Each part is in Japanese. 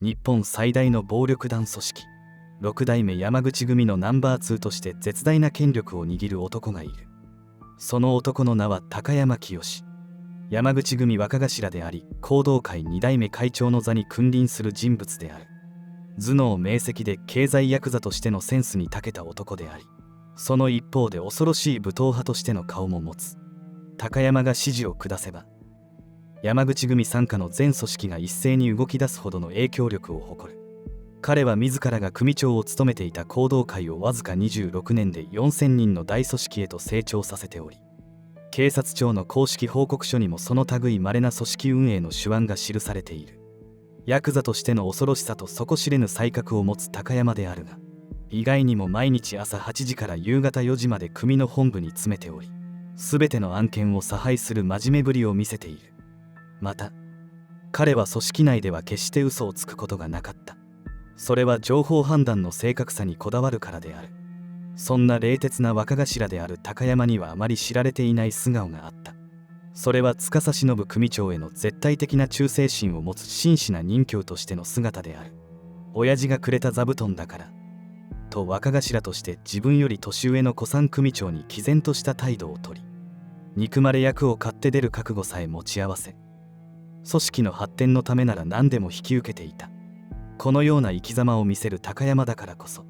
日本最大の暴力団組織六代目山口組のナンバー2として絶大な権力を握る男がいる。その男の名は高山清。山口組若頭であり、弘道会2代目会長の座に君臨する人物である。頭脳明晰で経済ヤクザとしてのセンスに長けた男であり、その一方で恐ろしい武闘派としての顔も持つ。高山が指示を下せば、山口組傘下の全組織が一斉に動き出すほどの影響力を誇る。彼は自らが組長を務めていた弘道会をわずか26年で4000人の大組織へと成長させており、警察庁の公式報告書にもその類稀な組織運営の手腕が記されている。ヤクザとしての恐ろしさと底知れぬ才覚を持つ高山であるが、意外にも毎日朝8時から夕方4時まで組の本部に詰めており、全ての案件を差配する真面目ぶりを見せている。また、彼は組織内では決して嘘をつくことがなかった。それは情報判断の正確さにこだわるからである。そんな冷徹な若頭である高山にはあまり知られていない素顔があった。それは司忍組長への絶対的な忠誠心を持つ真摯な任侠としての姿である。親父がくれた座布団だからと若頭として自分より年上の古参組長に毅然とした態度をとり、憎まれ役を買って出る覚悟さえ持ち合わせ、組織の発展のためなら何でも引き受けていた。このような生き様を見せる高山だからこそ、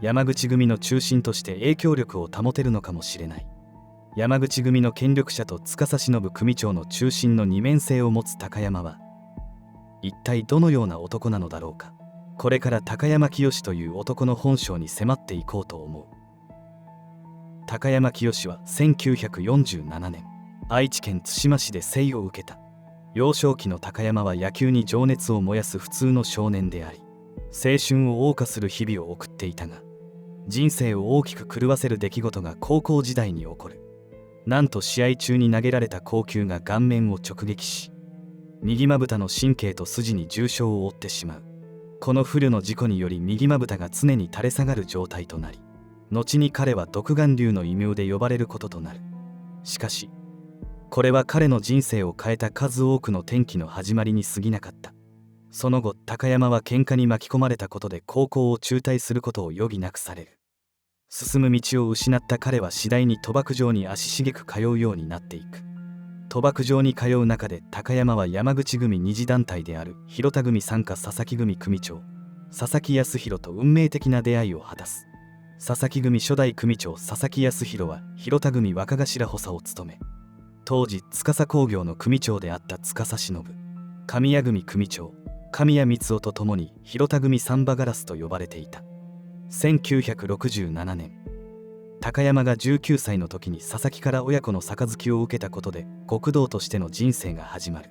山口組の中心として影響力を保てるのかもしれない。山口組の権力者と司忍組長の中心の二面性を持つ高山は、一体どのような男なのだろうか。これから高山清という男の本性に迫っていこうと思う。高山清は1947年、愛知県津島市で生を受けた。幼少期の高山は野球に情熱を燃やす普通の少年であり、青春を謳歌する日々を送っていたが、人生を大きく狂わせる出来事が高校時代に起こる。なんと試合中に投げられた硬球が顔面を直撃し、右まぶたの神経と筋に重傷を負ってしまう。この不慮の事故により右まぶたが常に垂れ下がる状態となり、後に彼は独眼竜の異名で呼ばれることとなる。しかしこれは彼の人生を変えた数多くの転機の始まりに過ぎなかった。その後、高山は喧嘩に巻き込まれたことで高校を中退することを余儀なくされる。進む道を失った彼は次第に賭博場に足しげく通うようになっていく。賭博場に通う中で高山は山口組二次団体である広田組傘下佐々木組組長佐々木康弘と運命的な出会いを果たす。佐々木組初代組長佐々木康弘は広田組若頭補佐を務め、当時司工業の組長であった司忍、神谷組組長神谷光雄と共に広田組サンバガラスと呼ばれていた。1967年、高山が19歳の時に佐々木から親子の杯を受けたことで極道としての人生が始まる。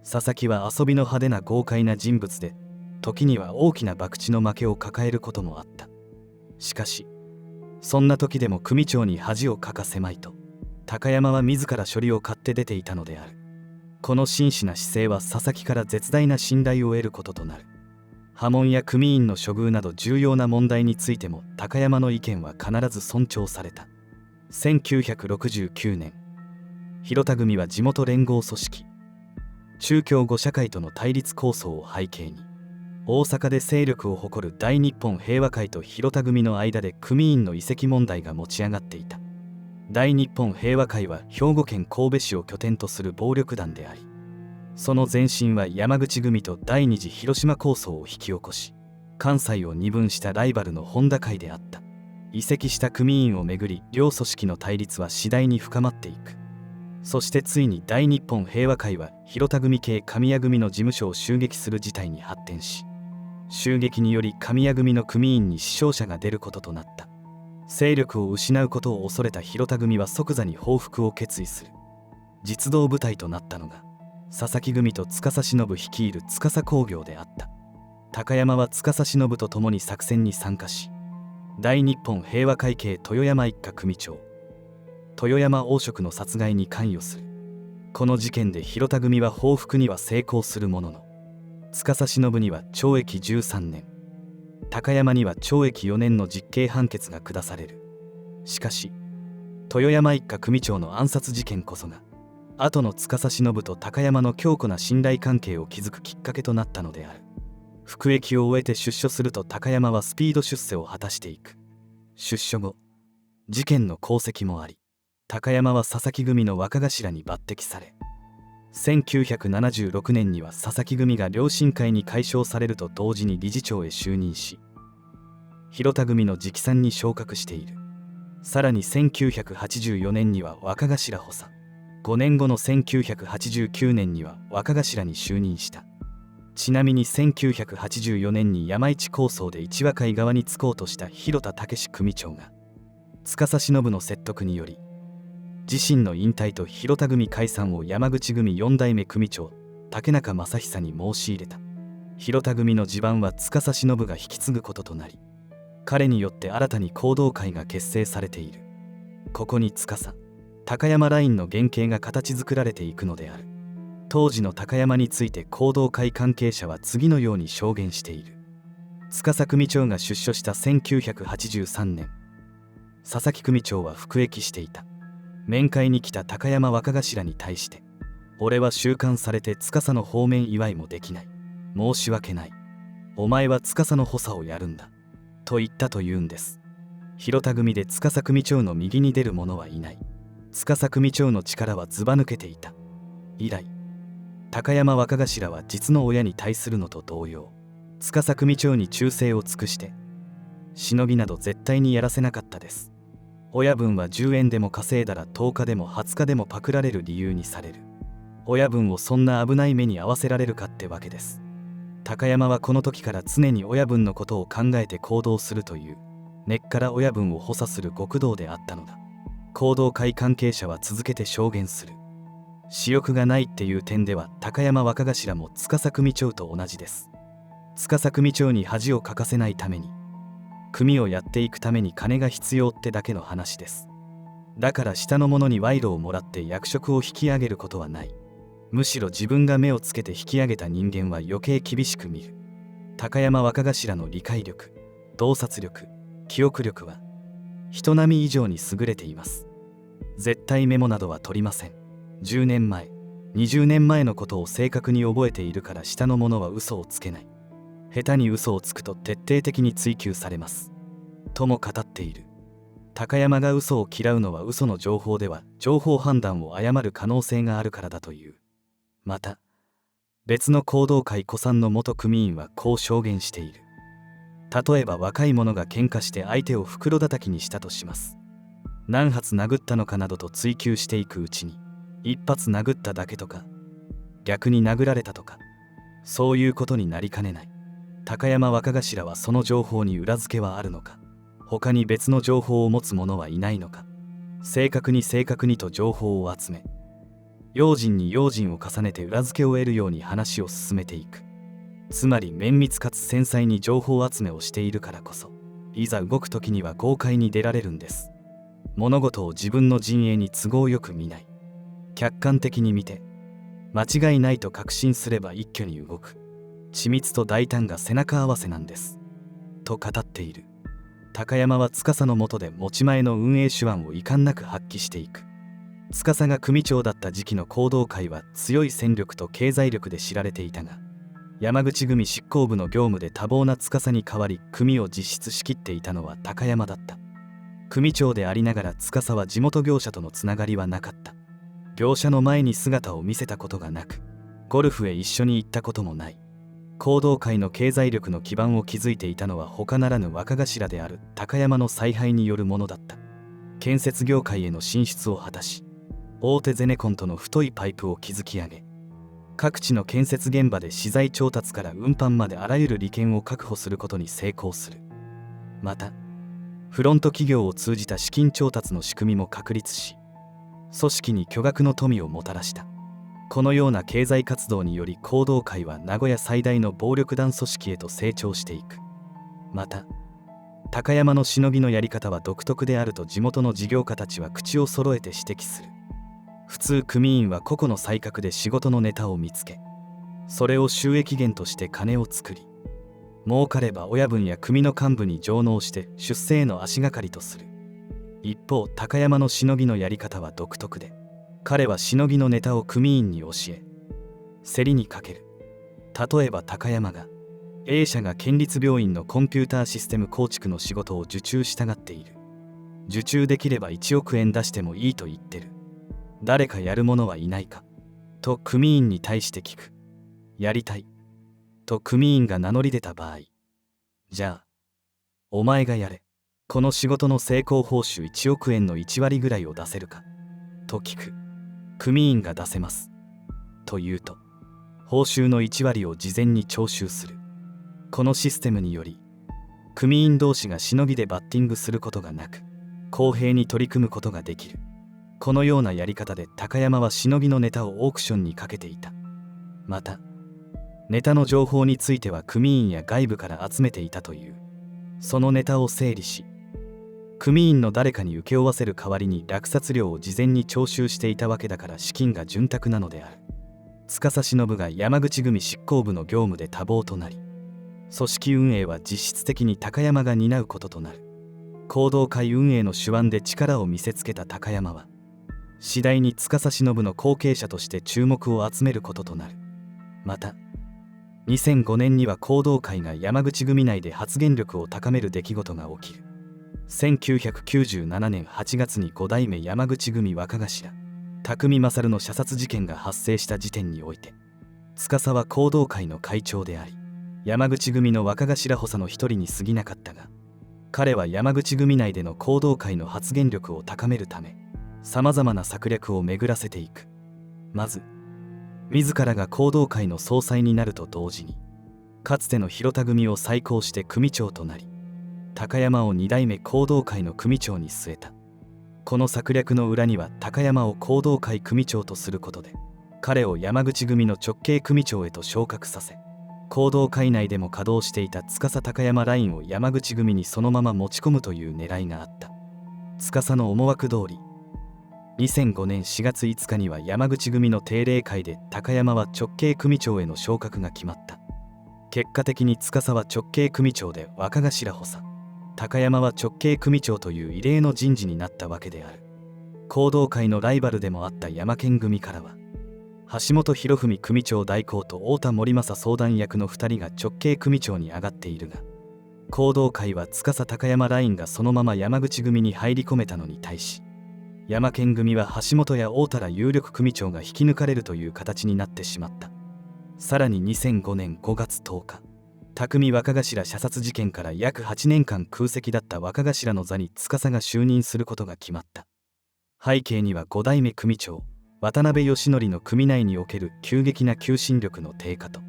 佐々木は遊びの派手な豪快な人物で、時には大きな博打の負けを抱えることもあった。しかしそんな時でも組長に恥をかかせまいと高山は自ら処理を買って出ていたのである。この真摯な姿勢は佐々木から絶大な信頼を得ることとなる。破門や組員の処遇など重要な問題についても高山の意見は必ず尊重された。1969年、広田組は地元連合組織中共五社会との対立構想を背景に、大阪で勢力を誇る大日本平和会と広田組の間で組員の移籍問題が持ち上がっていた。大日本平和会は兵庫県神戸市を拠点とする暴力団であり、その前身は山口組と第二次広島構想を引き起こし、関西を二分したライバルの本田会であった。移籍した組員をめぐり両組織の対立は次第に深まっていく。そしてついに大日本平和会は広田組系神谷組の事務所を襲撃する事態に発展し、襲撃により神谷組の組員に死傷者が出ることとなった。勢力を失うことを恐れた広田組は即座に報復を決意する。実動部隊となったのが佐々木組と司忍率いる司工業であった。高山は司忍と共に作戦に参加し、大日本平和会系豊山一家組長豊山王職の殺害に関与する。この事件で広田組は報復には成功するものの、司忍には懲役13年、高山には懲役4年の実刑判決が下される。しかし豊山一家組長の暗殺事件こそが後の司忍と高山の強固な信頼関係を築くきっかけとなったのである。服役を終えて出所すると高山はスピード出世を果たしていく。出所後、事件の功績もあり、高山は佐々木組の若頭に抜擢され、1976年には佐々木組が良心会に解消されると同時に理事長へ就任し、広田組の直参に昇格している。さらに1984年には若頭補佐、5年後の1989年には若頭に就任した。ちなみに1984年に山一抗争で一和会側につこうとした広田武組長が司忍の説得により、自身の引退と広田組解散を山口組4代目組長竹中正久に申し入れた。広田組の地盤は司忍が引き継ぐこととなり、彼によって新たに行動会が結成されている。ここに司高山ラインの原型が形作られていくのである。当時の高山について行動会関係者は次のように証言している。司組長が出所した1983年、佐々木組長は服役していた。面会に来た高山若頭に対して、俺は収監されて司の方面祝いもできない。申し訳ない。お前は司の補佐をやるんだ。と言ったというんです。広田組で司組長の右に出る者はいない。司組長の力はずば抜けていた。以来、高山若頭は実の親に対するのと同様、司組長に忠誠を尽くして、忍びなど絶対にやらせなかったです。親分は10円でも稼いだら10日でも20日でもパクられる理由にされる。親分をそんな危ない目に遭わせられるかってわけです。高山はこの時から常に親分のことを考えて行動するという、根っから親分を補佐する極道であったのだ。行動会関係者は続けて証言する。私欲がないっていう点では高山若頭も司組長と同じです。司組長に恥をかかせないために、組をやっていくために金が必要ってだけの話です。だから下の者に賄賂をもらって役職を引き上げることはない。むしろ自分が目をつけて引き上げた人間は余計厳しく見る。高山若頭の理解力、洞察力、記憶力は人並み以上に優れています。絶対メモなどは取りません。10年前、20年前のことを正確に覚えているから下の者は嘘をつけない。下手に嘘をつくと徹底的に追及されます。とも語っている。高山が嘘を嫌うのは嘘の情報では情報判断を誤る可能性があるからだという。また、別の行動会古参の元組員はこう証言している。例えば若い者が喧嘩して相手を袋叩きにしたとします。何発殴ったのかなどと追求していくうちに、一発殴っただけとか、逆に殴られたとか、そういうことになりかねない。高山若頭はその情報に裏付けはあるのか、他に別の情報を持つ者はいないのか、正確にと情報を集め、用心に用心を重ねて裏付けを得るように話を進めていく。つまり綿密かつ繊細に情報集めをしているからこそ、いざ動く時には豪快に出られるんです。物事を自分の陣営に都合よく見ない。客観的に見て、間違いないと確信すれば一挙に動く。緻密と大胆が背中合わせなんです。と語っている。高山は司の下で持ち前の運営手腕を遺憾なく発揮していく。司が組長だった時期の行動会は強い戦力と経済力で知られていたが、山口組執行部の業務で多忙な司に代わり組を実質仕切っていたのは高山だった。組長でありながら司は地元業者とのつながりはなかった。業者の前に姿を見せたことがなく、ゴルフへ一緒に行ったこともない。行動会の経済力の基盤を築いていたのは他ならぬ若頭である高山の采配によるものだった。建設業界への進出を果たし、大手ゼネコンとの太いパイプを築き上げ、各地の建設現場で資材調達から運搬まであらゆる利権を確保することに成功する。また、フロント企業を通じた資金調達の仕組みも確立し、組織に巨額の富をもたらした。このような経済活動により行動会は名古屋最大の暴力団組織へと成長していく。また、高山のしのぎのやり方は独特であると地元の事業家たちは口を揃えて指摘する。普通組員は個々の才覚で仕事のネタを見つけ、それを収益源として金を作り、儲かれば親分や組の幹部に上納して出世への足がかりとする。一方、高山のしのぎのやり方は独特で、彼はしのぎのネタを組員に教え、競りにかける。例えば高山が A 社が県立病院のコンピューターシステム構築の仕事を受注したがっている。受注できれば1億円出してもいいと言ってる。誰かやる者はいないかと組員に対して聞く。やりたいと組員が名乗り出た場合、じゃあお前がやれ。この仕事の成功報酬1億円の1割ぐらいを出せるかと聞く。組員が出せますと言うと、報酬の1割を事前に徴収する。このシステムにより組員同士がしのぎでバッティングすることがなく、公平に取り組むことができる。このようなやり方で高山はしのぎのネタをオークションにかけていた。またネタの情報については組員や外部から集めていたという。そのネタを整理し、組員の誰かに請け負わせる代わりに落札料を事前に徴収していたわけだから資金が潤沢なのである。司忍が山口組執行部の業務で多忙となり、組織運営は実質的に高山が担うこととなる。弘道会運営の手腕で力を見せつけた高山は次第に司忍の後継者として注目を集めることとなる。また2005年には弘道会が山口組内で発言力を高める出来事が起きる。1997年8月に5代目山口組若頭匠勝の射殺事件が発生した時点において、司は弘道会の会長であり、山口組の若頭補佐の一人に過ぎなかったが、彼は山口組内での弘道会の発言力を高めるため、さまざまな策略を巡らせていく。まず自らが弘道会の総裁になると同時に、かつての広田組を再興して組長となり、高山を2代目弘道会の組長に据えた。この策略の裏には、高山を弘道会組長とすることで彼を山口組の直系組長へと昇格させ、弘道会内でも稼働していた司高山ラインを山口組にそのまま持ち込むという狙いがあった。司の思惑通り、2005年4月5日には山口組の定例会で高山は直系組長への昇格が決まった。結果的に司は直系組長で若頭補佐、高山は直系組長という異例の人事になったわけである。弘道会のライバルでもあった山県組からは、橋本博文組長代行と太田守正相談役の2人が直系組長に上がっているが、弘道会は司高山ラインがそのまま山口組に入り込めたのに対し、山県組は橋本や太田ら有力組長が引き抜かれるという形になってしまった。さらに2005年5月10日、匠若頭射殺事件から約8年間空席だった若頭の座に司が就任することが決まった。背景には5代目組長渡辺義則の組内における急激な求心力の低下と、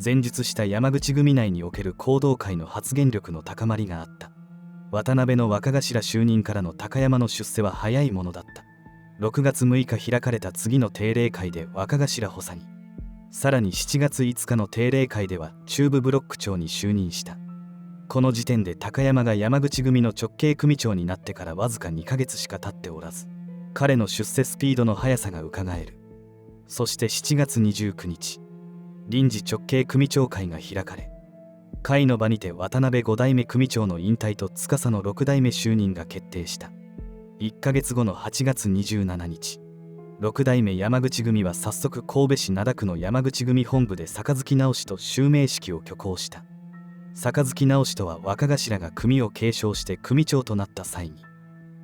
前述した山口組内における弘道会の発言力の高まりがあった。渡辺の若頭就任からの高山の出世は早いものだった。6月6日開かれた次の定例会で若頭補佐に、さらに7月5日の定例会では中部ブロック長に就任した。この時点で高山が山口組の直系組長になってからわずか2ヶ月しか経っておらず、彼の出世スピードの速さがうかがえる。そして7月29日、臨時直系組長会が開かれ、会の場にて渡辺5代目組長の引退と司の6代目就任が決定した。1ヶ月後の8月27日、6代目山口組は早速神戸市灘区の山口組本部で杯直しと襲名式を挙行した。杯直しとは若頭が組を継承して組長となった際に、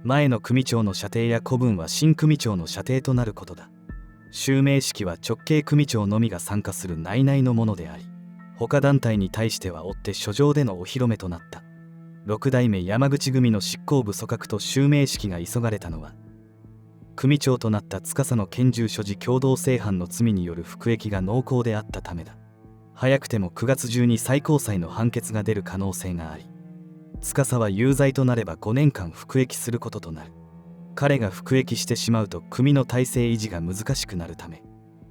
前の組長の舎弟や子分は新組長の舎弟となることだ。襲名式は直系組長のみが参加する内々のものであり、他団体に対しては追って書状でのお披露目となった。6代目山口組の執行部組閣と襲名式が急がれたのは、組長となった司の拳銃所持共同正犯の罪による服役が濃厚であったためだ。早くても9月中に最高裁の判決が出る可能性があり、司は有罪となれば5年間服役することとなる。彼が服役してしまうと組の体制維持が難しくなるため、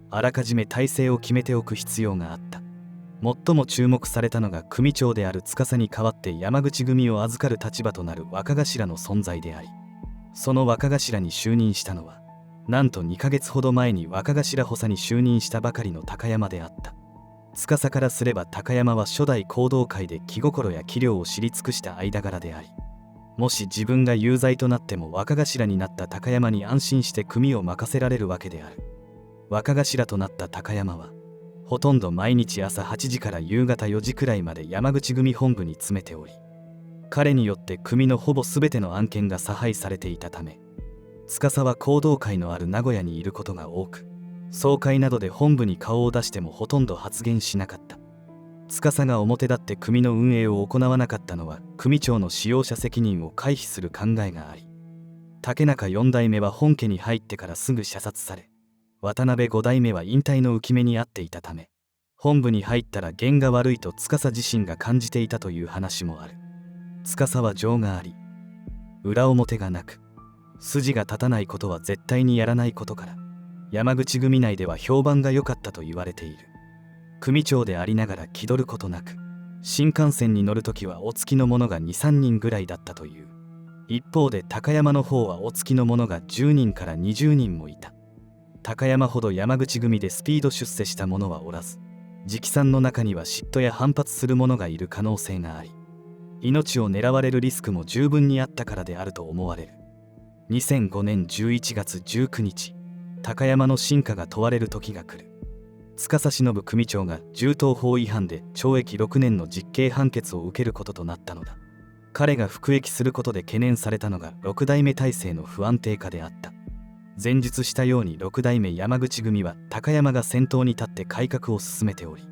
あらかじめ体制を決めておく必要があった。最も注目されたのが組長である司に代わって山口組を預かる立場となる若頭の存在であり、その若頭に就任したのは、なんと2ヶ月ほど前に若頭補佐に就任したばかりの高山であった。司からすれば高山は初代弘道会で気心や器量を知り尽くした間柄であり、もし自分が有罪となっても若頭になった高山に安心して組を任せられるわけである。若頭となった高山はほとんど毎日朝8時から夕方4時くらいまで山口組本部に詰めており、彼によって組のほぼ全ての案件が差配されていたため、司は行動会のある名古屋にいることが多く、総会などで本部に顔を出してもほとんど発言しなかった。司が表立って組の運営を行わなかったのは、組長の使用者責任を回避する考えがあり、竹中4代目は本家に入ってからすぐ射殺され、渡辺5代目は引退の浮き目にあっていたため、本部に入ったら弦が悪いと司自身が感じていたという話もある。司は情があり、裏表がなく、筋が立たないことは絶対にやらないことから、山口組内では評判が良かったと言われている。組長でありながら気取ることなく、新幹線に乗るときはお付きの者が 2,3 人ぐらいだったという。一方で高山の方はお付きの者が10人から20人もいた。高山ほど山口組でスピード出世した者はおらず、直参の中には嫉妬や反発する者がいる可能性があり、命を狙われるリスクも十分にあったからであると思われる。2005年11月19日、高山の真価が問われる時が来る。司忍組長が銃刀法違反で懲役6年の実刑判決を受けることとなったのだ。彼が服役することで懸念されたのが6代目体制の不安定化であった。前述したように6代目山口組は高山が先頭に立って改革を進めており、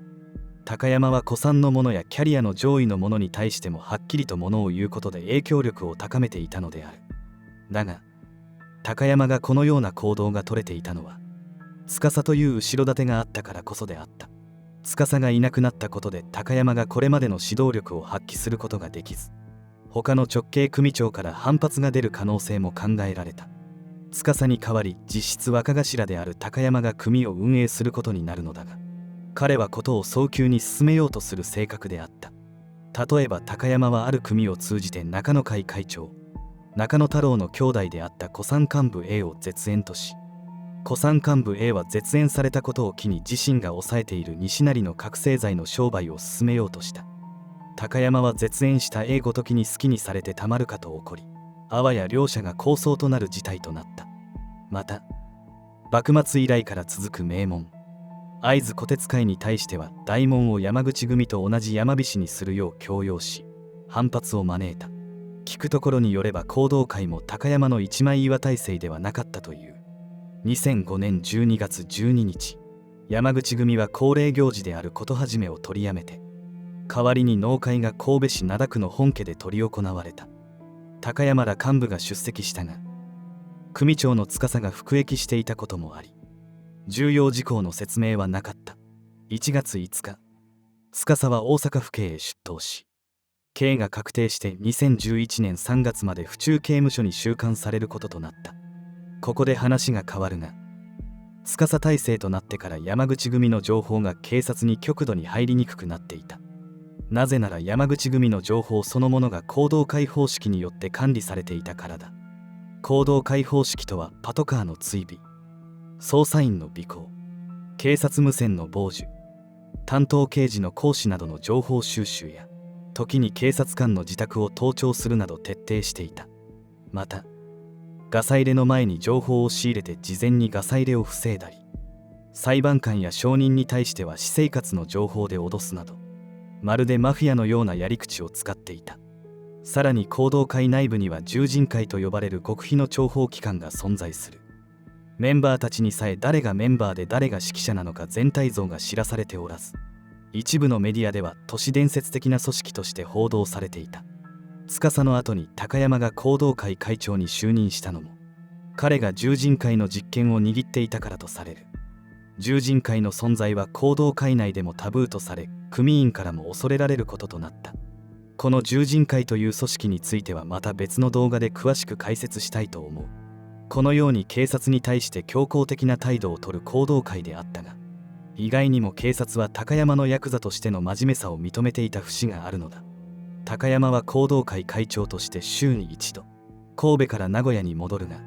高山は古参の者やキャリアの上位の者に対してもはっきりと物を言うことで影響力を高めていたのである。だが高山がこのような行動が取れていたのは、司という後ろ盾があったからこそであった。司がいなくなったことで高山がこれまでの指導力を発揮することができず、他の直系組長から反発が出る可能性も考えられた。司に代わり実質若頭である高山が組を運営することになるのだが、彼はことを早急に進めようとする性格であった。例えば高山はある組を通じて中野会会長中野太郎の兄弟であった古参幹部 A を絶縁とし、古参幹部 A は絶縁されたことを機に自身が抑えている西成の覚醒剤の商売を進めようとした。高山は絶縁した A ごときに好きにされてたまるかと怒り、あわや両者が抗争となる事態となった。また幕末以来から続く名門会津虎鉄会に対しては大門を山口組と同じ山菱にするよう強要し、反発を招いた。聞くところによれば行動会も高山の一枚岩体制ではなかったという。2005年12月12日、山口組は恒例行事であること始めを取りやめて、代わりに納会が神戸市灘区の本家で執り行われた。高山ら幹部が出席したが、組長の司が服役していたこともあり、重要事項の説明はなかった。1月5日、司は大阪府警へ出頭し、刑が確定して2011年3月まで府中刑務所に収監されることとなった。ここで話が変わるが、司体制となってから山口組の情報が警察に極度に入りにくくなっていた。なぜなら山口組の情報そのものが行動会方式によって管理されていたからだ。行動会方式とはパトカーの追尾、捜査員の尾行、警察無線の傍受、担当刑事の行使などの情報収集や、時に警察官の自宅を盗聴するなど徹底していた。またガサ入れの前に情報を仕入れて事前にガサ入れを防いだり、裁判官や証人に対しては私生活の情報で脅すなど、まるでマフィアのようなやり口を使っていた。さらに行動会内部には従人会と呼ばれる極秘の諜報機関が存在する。メンバーたちにさえ誰がメンバーで誰が指揮者なのか全体像が知らされておらず、一部のメディアでは都市伝説的な組織として報道されていた。司の後に高山が行動会会長に就任したのも、彼が従人会の実権を握っていたからとされる。従人会の存在は行動会内でもタブーとされ、組員からも恐れられることとなった。この従人会という組織についてはまた別の動画で詳しく解説したいと思う。このように警察に対して強硬的な態度を取る行動会であったが、意外にも警察は高山のヤクザとしての真面目さを認めていた節があるのだ。高山は行動会会長として週に一度神戸から名古屋に戻るが、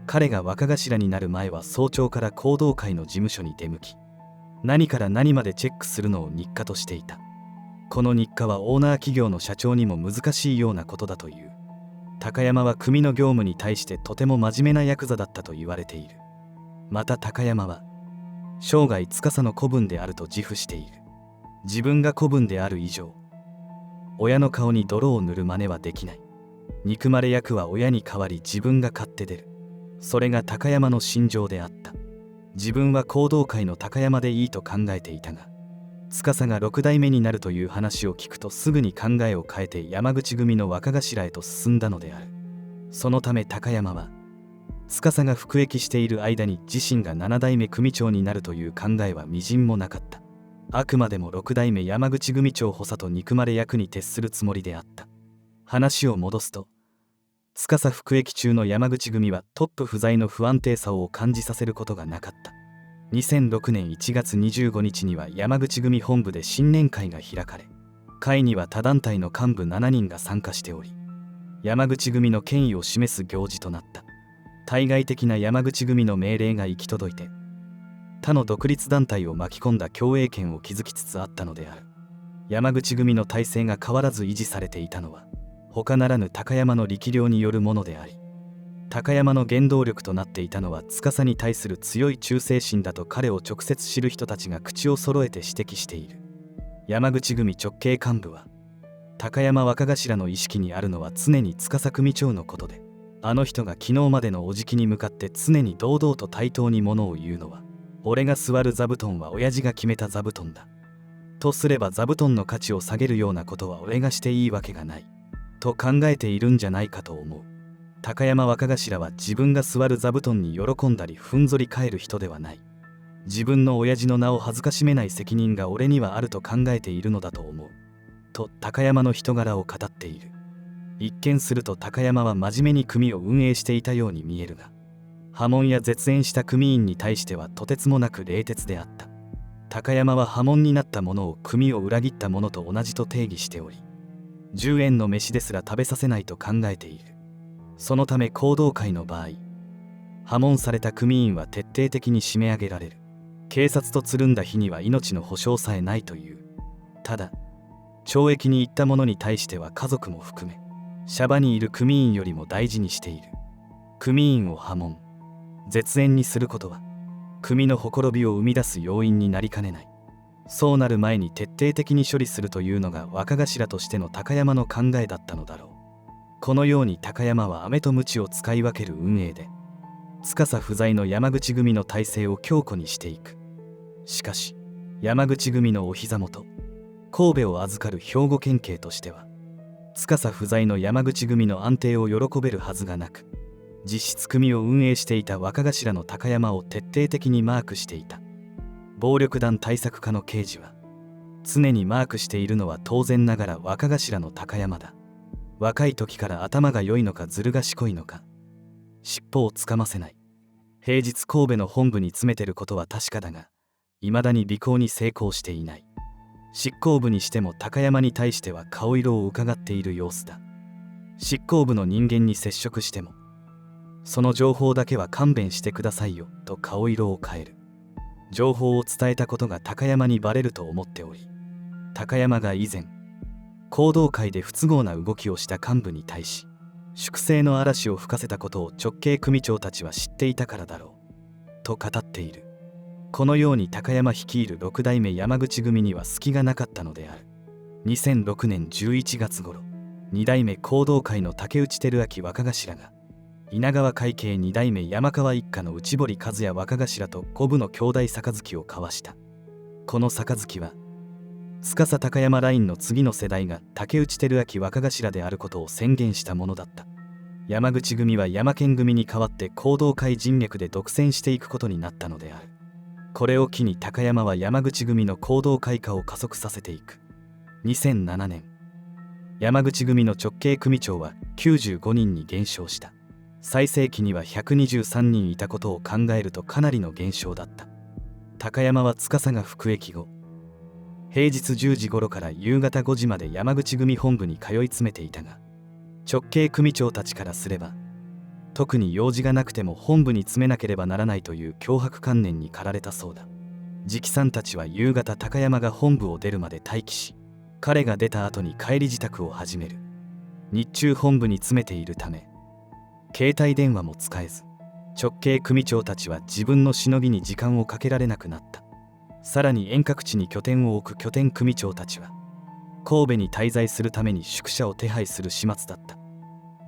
彼が若頭になる前は早朝から行動会の事務所に出向き、何から何までチェックするのを日課としていた。この日課はオーナー企業の社長にも難しいようなことだという。高山は組の業務に対してとても真面目なヤクザだったと言われている。また高山は生涯司の子分であると自負している。自分が子分である以上、親の顔に泥を塗る真似はできない。憎まれ役は親に代わり自分が買って出る。それが高山の心情であった。自分は弘道会の高山でいいと考えていたが、司が6代目になるという話を聞くとすぐに考えを変えて山口組の若頭へと進んだのである。そのため高山は司が服役している間に自身が7代目組長になるという考えはみじんもなかった。あくまでも6代目山口組長補佐と憎まれ役に徹するつもりであった。話を戻すと、司服役中の山口組はトップ不在の不安定さを感じさせることがなかった。2006年1月25日には山口組本部で新年会が開かれ、会には他団体の幹部7人が参加しており、山口組の権威を示す行事となった。対外的な山口組の命令が行き届いて、他の独立団体を巻き込んだ共栄圏を築きつつあったのである。山口組の体制が変わらず維持されていたのは、他ならぬ高山の力量によるものであり、高山の原動力となっていたのは司に対する強い忠誠心だと彼を直接知る人たちが口を揃えて指摘している。山口組直系幹部は、高山若頭の意識にあるのは常に司組長のことで、あの人が昨日までのおじきに向かって常に堂々と対等にものを言うのは、俺が座る座布団は親父が決めた座布団だとすれば、座布団の価値を下げるようなことは俺がしていいわけがないと考えているんじゃないかと思う。高山若頭は自分が座る座布団に喜んだりふんぞり返る人ではない。自分の親父の名を恥ずかしめない責任が俺にはあると考えているのだと思うと高山の人柄を語っている。一見すると高山は真面目に組を運営していたように見えるが、破門や絶縁した組員に対してはとてつもなく冷徹であった。高山は破門になった者を組を裏切った者と同じと定義しており、10円の飯ですら食べさせないと考えている。そのため弘道会の場合、破門された組員は徹底的に締め上げられる。警察とつるんだ日には命の保証さえないという。ただ懲役に行った者に対しては家族も含めシャバにいる組員よりも大事にしている。組員を破門絶縁にすることは組のほころびを生み出す要因になりかねない。そうなる前に徹底的に処理するというのが若頭としての高山の考えだったのだろう。このように高山は飴と鞭を使い分ける運営で司不在の山口組の体制を強固にしていく。しかし山口組のお膝元神戸を預かる兵庫県警としては司不在の山口組の安定を喜べるはずがなく、実質組を運営していた若頭の高山を徹底的にマークしていた。暴力団対策課の刑事は常にマークしているのは当然ながら若頭の高山だ。若い時から頭が良いのかずる賢いのか尻尾をつかませない。平日神戸の本部に詰めてることは確かだが、未だに尾行に成功していない。執行部にしても高山に対しては顔色を伺っている様子だ。執行部の人間に接触しても、その情報だけは勘弁してくださいよと顔色を変える。情報を伝えたことが高山にバレると思っており、高山が以前弘道会で不都合な動きをした幹部に対し粛清の嵐を吹かせたことを直系組長たちは知っていたからだろうと語っている。このように高山率いる6代目山口組には隙がなかったのである。2006年11月頃、2代目弘道会の竹内輝明若頭が稲川会系2代目山川一家の内堀和也若頭と五分の兄弟杯を交わした。この杯は司高山ラインの次の世代が竹内輝明若頭であることを宣言したものだった。山口組は山県組に代わって弘道会人脈で独占していくことになったのである。これを機に高山は山口組の弘道会化を加速させていく。2007年、山口組の直系組長は95人に減少した。最盛期には123人いたことを考えるとかなりの減少だった。高山は司が服役後、平日10時頃から夕方5時まで山口組本部に通い詰めていたが、直系組長たちからすれば特に用事がなくても本部に詰めなければならないという強迫観念に駆られたそうだ。直参たちは夕方高山が本部を出るまで待機し、彼が出た後に帰り支度を始める。日中本部に詰めているため携帯電話も使えず、直系組長たちは自分のしのぎに時間をかけられなくなった。さらに遠隔地に拠点を置く拠点組長たちは神戸に滞在するために宿舎を手配する始末だった。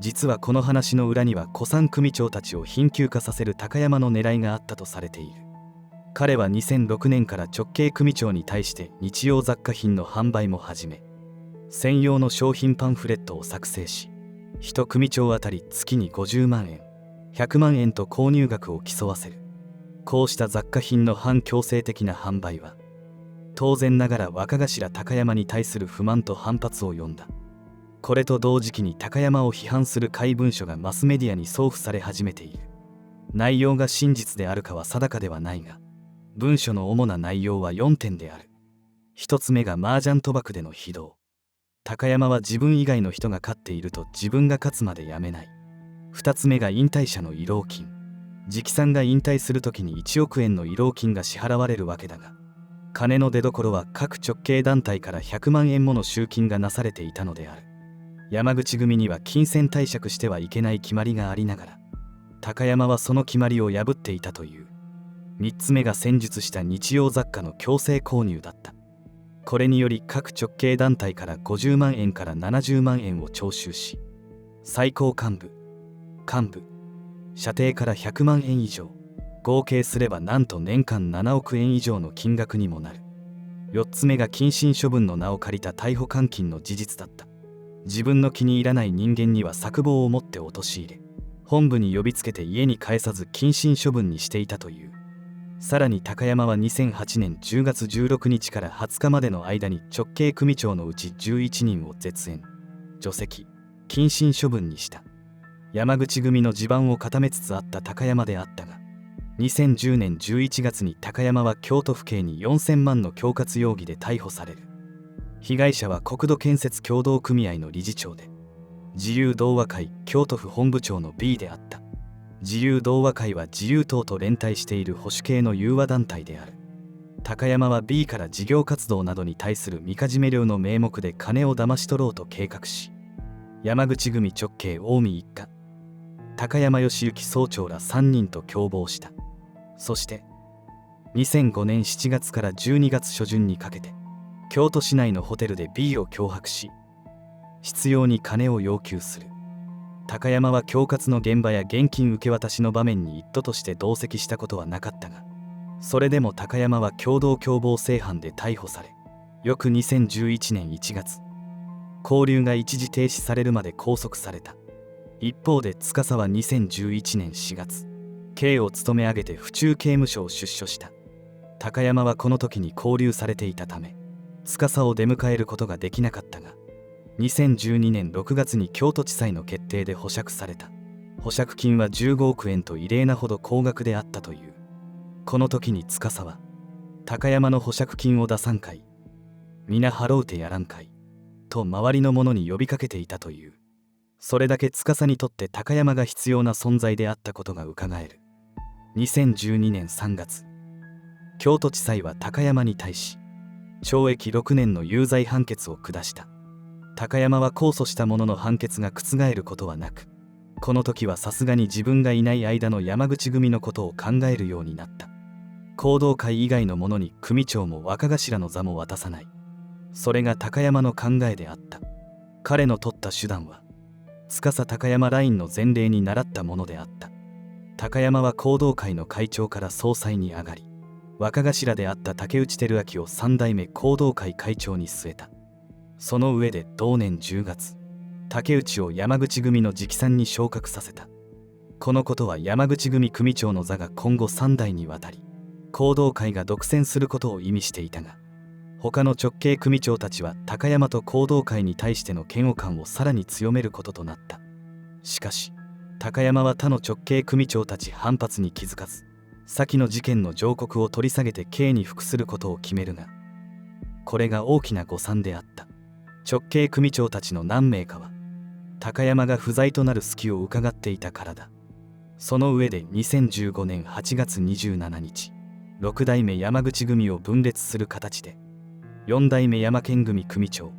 実はこの話の裏には古参組長たちを貧窮化させる高山の狙いがあったとされている。彼は2006年から直系組長に対して日用雑貨品の販売も始め、専用の商品パンフレットを作成し、1組長あたり月に50万円、100万円と購入額を競わせる。こうした雑貨品の反強制的な販売は、当然ながら若頭高山に対する不満と反発を呼んだ。これと同時期に高山を批判する怪文書がマスメディアに送付され始めている。内容が真実であるかは定かではないが、文書の主な内容は4点である。1つ目が麻雀賭博での非道。高山は自分以外の人が勝っていると自分が勝つまでやめない。2つ目が引退者の慰労金。直参が引退するときに1億円の慰労金が支払われるわけだが、金の出所は各直系団体から100万円もの集金がなされていたのである。山口組には金銭貸借してはいけない決まりがありながら、高山はその決まりを破っていたという。3つ目が戦術した日用雑貨の強制購入だった。これにより各直系団体から50万円から70万円を徴収し、最高幹部、射程から100万円以上、合計すればなんと年間7億円以上の金額にもなる。4つ目が謹慎処分の名を借りた逮捕監禁の事実だった。自分の気に入らない人間には策謀を持って陥れ、本部に呼びつけて家に帰さず謹慎処分にしていたという。さらに高山は2008年10月16日から20日までの間に直系組長のうち11人を絶縁、除籍、謹慎処分にした。山口組の地盤を固めつつあった高山であったが、2010年11月に高山は京都府警に4000万の恐喝容疑で逮捕される。被害者は国土建設協同組合の理事長で、自由同和会京都府本部長の B であった。自由同和会は自由党と連帯している保守系の融和団体である。高山は B から事業活動などに対するみかじめ料の名目で金を騙し取ろうと計画し、山口組直系近江一家、高山義行総長ら3人と共謀した。そして2005年7月から12月初旬にかけて京都市内のホテルで B を脅迫し、執拗に金を要求する。高山は恐喝の現場や現金受け渡しの場面に一途として同席したことはなかったが、それでも高山は共同共謀正犯で逮捕され、翌2011年1月、勾留が一時停止されるまで拘束された。一方で司は2011年4月、刑を務め上げて府中刑務所を出所した。高山はこの時に勾留されていたため、司を出迎えることができなかったが、2012年6月に京都地裁の決定で保釈された。保釈金は15億円と異例なほど高額であったという。この時に司は、高山の保釈金を出さんかい、皆払うてやらんかい、と周りの者に呼びかけていたという。それだけ司にとって高山が必要な存在であったことがうかがえる。2012年3月、京都地裁は高山に対し、懲役6年の有罪判決を下した。高山は控訴したものの判決が覆ることはなく、この時はさすがに自分がいない間の山口組のことを考えるようになった。弘道会以外の者に組長も若頭の座も渡さない。それが高山の考えであった。彼の取った手段は、司高山ラインの前例に倣ったものであった。高山は弘道会の会長から総裁に上がり、若頭であった竹内輝明を3代目弘道会会長に据えた。その上で同年10月、竹内を山口組の直参に昇格させた。このことは山口組組長の座が今後3代にわたり、弘道会が独占することを意味していたが、他の直系組長たちは高山と弘道会に対しての嫌悪感をさらに強めることとなった。しかし、高山は他の直系組長たち反発に気づかず、先の事件の上告を取り下げて刑に服することを決めるが、これが大きな誤算であった。直系組長たちの何名かは、高山が不在となる隙を伺っていたからだ。その上で2015年8月27日、6代目山口組を分裂する形で、4代目山県組組長、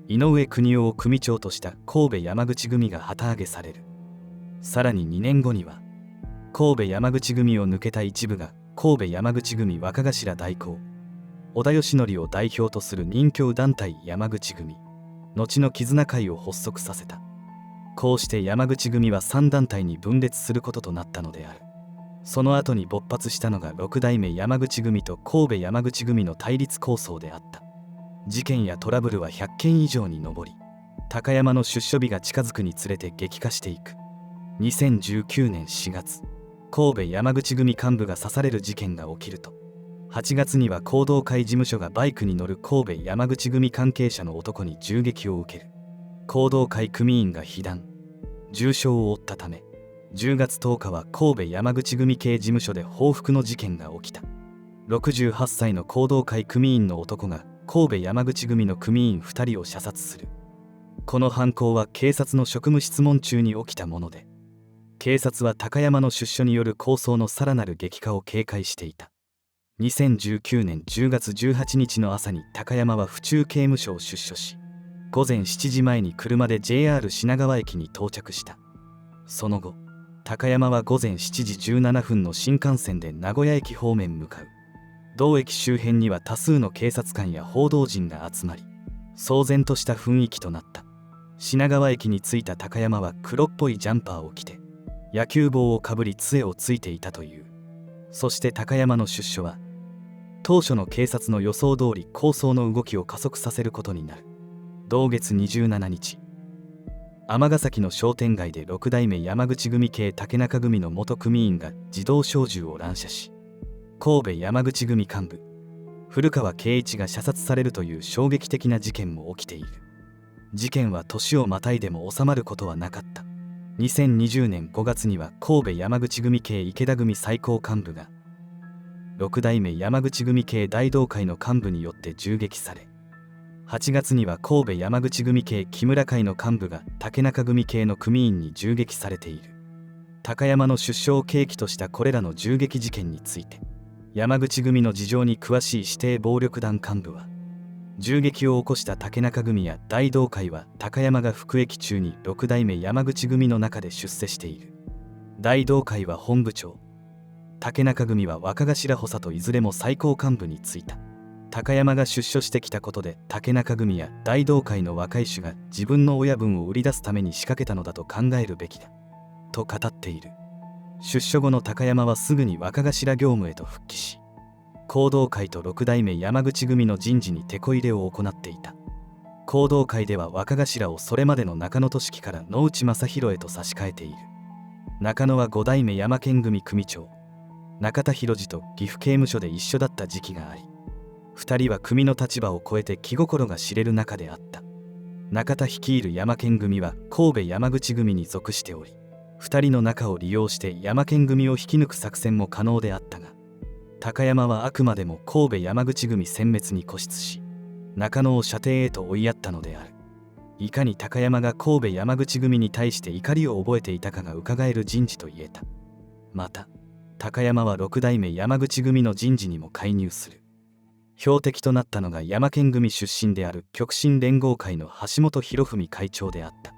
井上邦夫を組長とした神戸山口組が旗揚げされる。さらに2年後には、神戸山口組を抜けた一部が神戸山口組若頭代行織田義則を代表とする任侠団体山口組、後の絆会を発足させた。こうして山口組は3団体に分裂することとなったのである。その後に勃発したのが六代目山口組と神戸山口組の対立抗争であった。事件やトラブルは100件以上に上り、高山の出所日が近づくにつれて激化していく。2019年4月、神戸山口組幹部が刺される事件が起きると、8月には弘道会事務所がバイクに乗る神戸山口組関係者の男に銃撃を受ける。弘道会組員が被弾、重傷を負ったため、10月10日は神戸山口組系事務所で報復の事件が起きた。68歳の弘道会組員の男が神戸山口組の組員2人を射殺する。この犯行は警察の職務質問中に起きたもので、警察は高山の出所による抗争のさらなる激化を警戒していた。2019年10月18日の朝に高山は府中刑務所を出所し、午前7時前に車で JR 品川駅に到着した。その後、高山は午前7時17分の新幹線で名古屋駅方面向かう。同駅周辺には多数の警察官や報道陣が集まり、騒然とした雰囲気となった。品川駅に着いた高山は黒っぽいジャンパーを着て、野球帽をかぶり杖をついていたという。そして高山の出所は、当初の警察の予想通り抗争の動きを加速させることになる。同月27日、尼崎の商店街で六代目山口組系竹中組の元組員が自動小銃を乱射し、神戸山口組幹部古川圭一が射殺されるという衝撃的な事件も起きている。事件は年をまたいでも収まることはなかった。2020年5月には神戸山口組系池田組最高幹部が六代目山口組系大同会の幹部によって銃撃され、8月には神戸山口組系木村会の幹部が竹中組系の組員に銃撃されている。高山の出所を契機としたこれらの銃撃事件について、山口組の事情に詳しい指定暴力団幹部は、銃撃を起こした竹中組や大同会は高山が服役中に六代目山口組の中で出世している。大同会は本部長、竹中組は若頭補佐といずれも最高幹部に就いた。高山が出所してきたことで竹中組や大同会の若い衆が自分の親分を売り出すために仕掛けたのだと考えるべきだと語っている。出所後の高山はすぐに若頭業務へと復帰し、弘道会と六代目山口組の人事にテこ入れを行っていた。弘道会では若頭をそれまでの中野俊樹から野内正弘へと差し替えている。中野は五代目山県組組長中田博次と岐阜刑務所で一緒だった時期があり、2人は組の立場を超えて気心が知れる仲であった。中田率いる山県組は神戸山口組に属しており、2人の仲を利用して山県組を引き抜く作戦も可能であったが、高山はあくまでも神戸山口組殲滅に固執し、中野を射程へと追いやったのである。いかに高山が神戸山口組に対して怒りを覚えていたかがうかがえる人事と言えた。また高山は六代目山口組の人事にも介入する。標的となったのが山県組出身である極真連合会の橋本博文会長であった。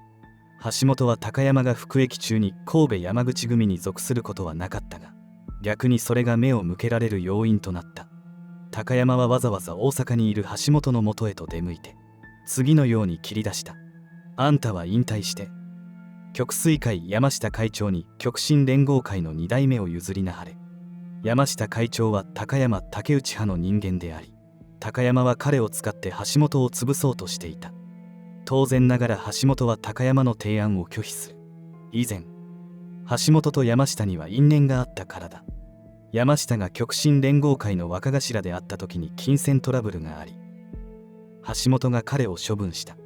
橋本は高山が服役中に神戸山口組に属することはなかったが、逆にそれが目を向けられる要因となった。高山はわざわざ大阪にいる橋本のもとへと出向いて、次のように切り出した。あんたは引退して極水会山下会長に極真連合会の2代目を譲りなはれ。山下会長は高山竹内派の人間であり、高山は彼を使って橋本を潰そうとしていた。当然ながら橋本は高山の提案を拒否する。以前橋本と山下には因縁があったからだ。山下が極真連合会の若頭であった時に金銭トラブルがあり、橋本が彼を処分した。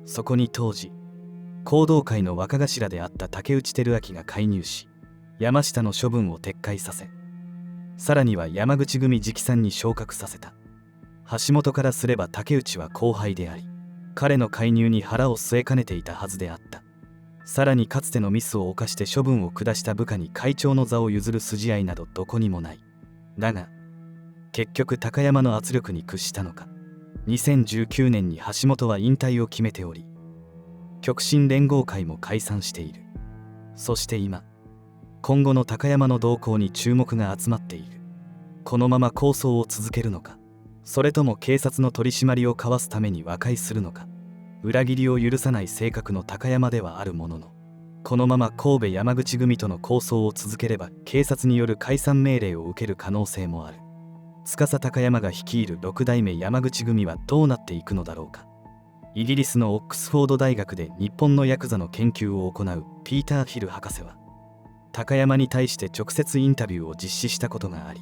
そこに当時弘道会の若頭であった竹内輝明が介入し、山下の処分を撤回させ、さらには山口組直参に昇格させた。橋本からすれば竹内は後輩であり、彼の介入に腹を据えかねていたはずであった。さらにかつてのミスを犯して処分を下した部下に会長の座を譲る筋合いなどどこにもない。だが結局高山の圧力に屈したのか、2019年に橋本は引退を決めており、極真連合会も解散している。そして今今後の高山の動向に注目が集まっている。このまま抗争を続けるのか、それとも警察の取り締まりをかわすために和解するのか。裏切りを許さない性格の高山ではあるものの、このまま神戸山口組との抗争を続ければ警察による解散命令を受ける可能性もある。司高山が率いる6代目山口組はどうなっていくのだろうか。イギリスのオックスフォード大学で日本のヤクザの研究を行うピーター・ヒル博士は、高山に対して直接インタビューを実施したことがあり、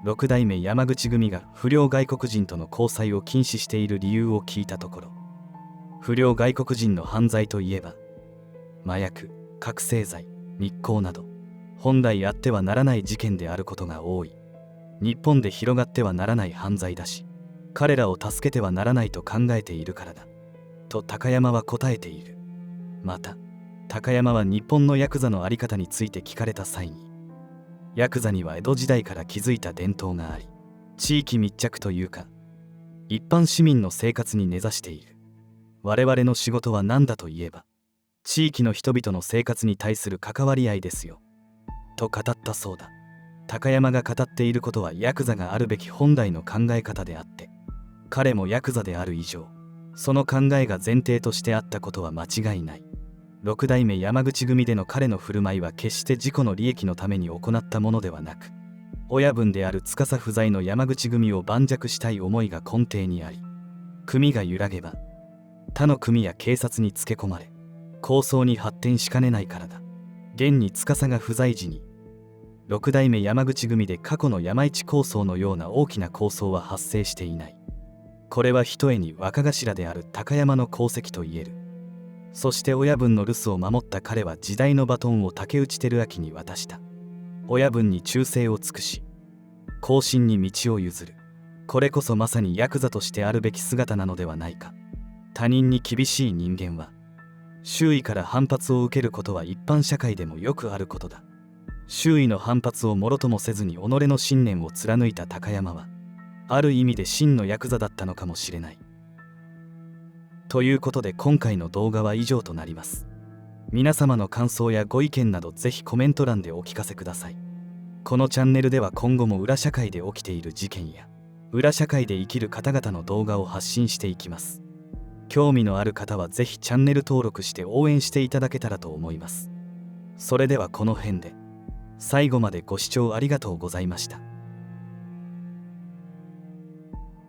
6代目山口組が不良外国人との交際を禁止している理由を聞いたところ、不良外国人の犯罪といえば麻薬、覚醒剤、密航など本来あってはならない事件であることが多い。日本で広がってはならない犯罪だし、彼らを助けてはならないと考えているからだと高山は答えている。また高山は日本のヤクザの在り方について聞かれた際に、ヤクザには江戸時代から築いた伝統があり、地域密着というか一般市民の生活に根ざしている。我々の仕事は何だといえば、地域の人々の生活に対する関わり合いですよと語ったそうだ。高山が語っていることはヤクザがあるべき本来の考え方であって、彼もヤクザである以上、その考えが前提としてあったことは間違いない。6代目山口組での彼の振る舞いは決して自己の利益のために行ったものではなく、親分である司不在の山口組を盤石したい思いが根底にあり、組が揺らげば他の組や警察につけ込まれ抗争に発展しかねないからだ。現に司が不在時に6代目山口組で過去の山一抗争のような大きな抗争は発生していない。これはひとえに若頭である高山の功績と言える。そして親分の留守を守った彼は時代のバトンを竹内輝明に渡した。親分に忠誠を尽くし後進に道を譲る。これこそまさにヤクザとしてあるべき姿なのではないか。他人に厳しい人間は周囲から反発を受けることは一般社会でもよくあることだ。周囲の反発をもろともせずに己の信念を貫いた高山は、ある意味で真のヤクザだったのかもしれない。ということで今回の動画は以上となります。皆様の感想やご意見などぜひコメント欄でお聞かせください。このチャンネルでは今後も裏社会で起きている事件や裏社会で生きる方々の動画を発信していきます。興味のある方はぜひチャンネル登録して応援していただけたらと思います。それではこの辺で。最後までご視聴ありがとうございました。